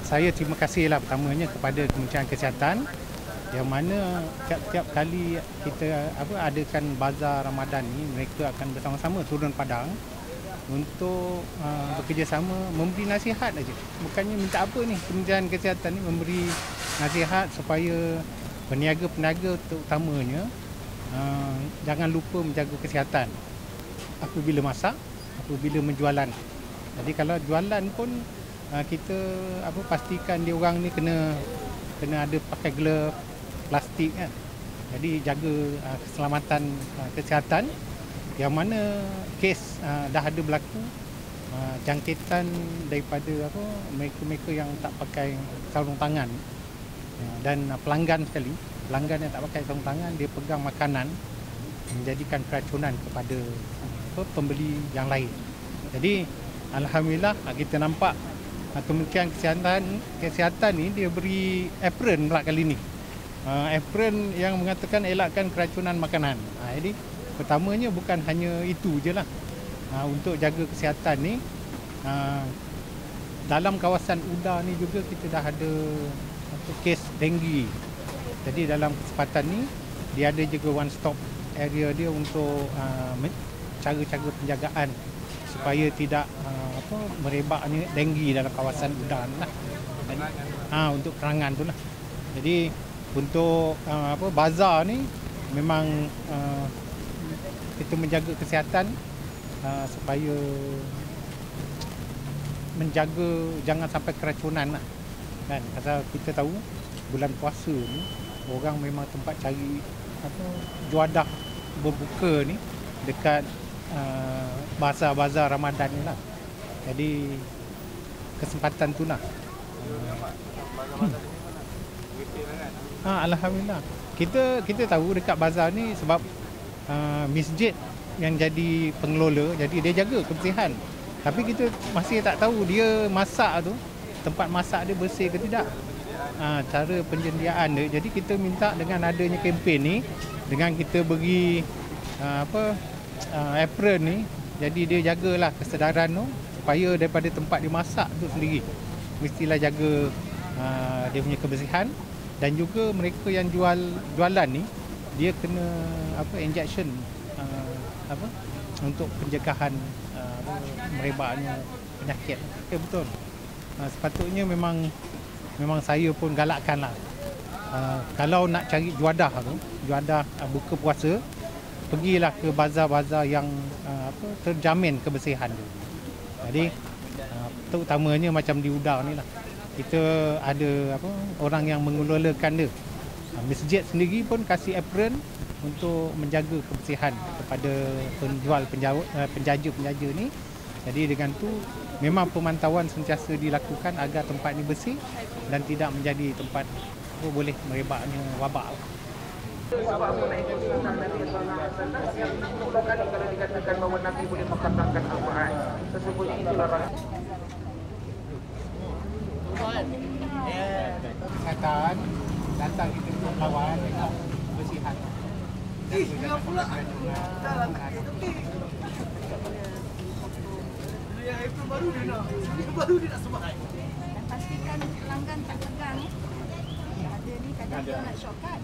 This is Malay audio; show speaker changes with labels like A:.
A: Saya terima kasihlah pertamanya kepada Kementerian Kesihatan yang mana tiap-tiap kali kita adakan bazar Ramadan ni, mereka akan bersama-sama turun padang untuk bekerjasama memberi nasihat aja. Bukannya minta apa ni, Kementerian Kesihatan ni memberi nasihat supaya peniaga-peniaga terutamanya jangan lupa menjaga kesihatan apabila masak, apabila menjualan. Jadi kalau jualan pun kita pastikan dia orang ni kena ada pakai glove plastik kan. Jadi jaga keselamatan kesihatan yang mana kes dah ada berlaku jangkitan daripada mereka-mereka yang tak pakai sarung tangan dan pelanggan yang tak pakai sarung tangan, dia pegang makanan menjadikan keracunan kepada pembeli yang lain. Jadi alhamdulillah kita nampak Kementerian Kesihatan ni dia beri apron pula kali ni. Apron yang mengatakan elakkan keracunan makanan. Jadi pertamanya bukan hanya itu je lah. Untuk jaga kesihatan ni, dalam kawasan Uda ni juga kita dah ada kes denggi. Jadi dalam kesempatan ni dia ada juga one stop area dia untuk cara-cara penjagaan supaya tidak merebaknya denggi dalam kawasan Udan lah. Untuk perangan tu lah. Jadi untuk bazar ni memang kita menjaga kesihatan supaya menjaga jangan sampai keracunan lah. Kan pasal kita tahu bulan puasa ni orang memang tempat cari juadah berbuka ni dekat bazar-bazar Ramadan ni lah. Jadi kesempatan tu lah. Alhamdulillah. Kita tahu dekat bazar ni sebab masjid yang jadi pengelola, jadi dia jaga kebersihan. Tapi kita masih tak tahu dia masak tu, tempat masak dia bersih ke tidak. Cara penyediaan dia. Jadi kita minta dengan adanya kempen ni, dengan kita bagi apron ni, jadi dia jagalah kesedaran tu supaya daripada tempat dia masak tu sendiri mestilah jaga dia punya kebersihan. Dan juga mereka yang jualan ni dia kena injection untuk pencegahan merebaknya penyakit. Betul. Sepatutnya memang saya pun galakkanlah kalau nak cari juadah buka puasa, pergilah ke bazar-bazar yang terjamin kebersihan tu. Jadi terutamanya macam di Uda ni lah, kita ada orang yang mengelolakan dia. Masjid sendiri pun kasih apron untuk menjaga kebersihan kepada penjaja-penjaja ni. Jadi dengan tu memang pemantauan sentiasa dilakukan agar tempat ni bersih dan tidak menjadi tempat boleh merebaknya wabak.
B: Sebab apa nak ikut sunnah Nabi SAW yang 10 kali kalau dikatakan bahawa Nabi boleh mengatakan Al-Quran, sesungguhnya itu larangan.
A: Kesihatan datang kita untuk lawan dengan kebersihan.
C: Jangan pula. Jalan yang itu baru dia nak sembahyang.
D: Dan pastikan pelanggan tak pegang. Ada ni kadang-kadang nak shortcut.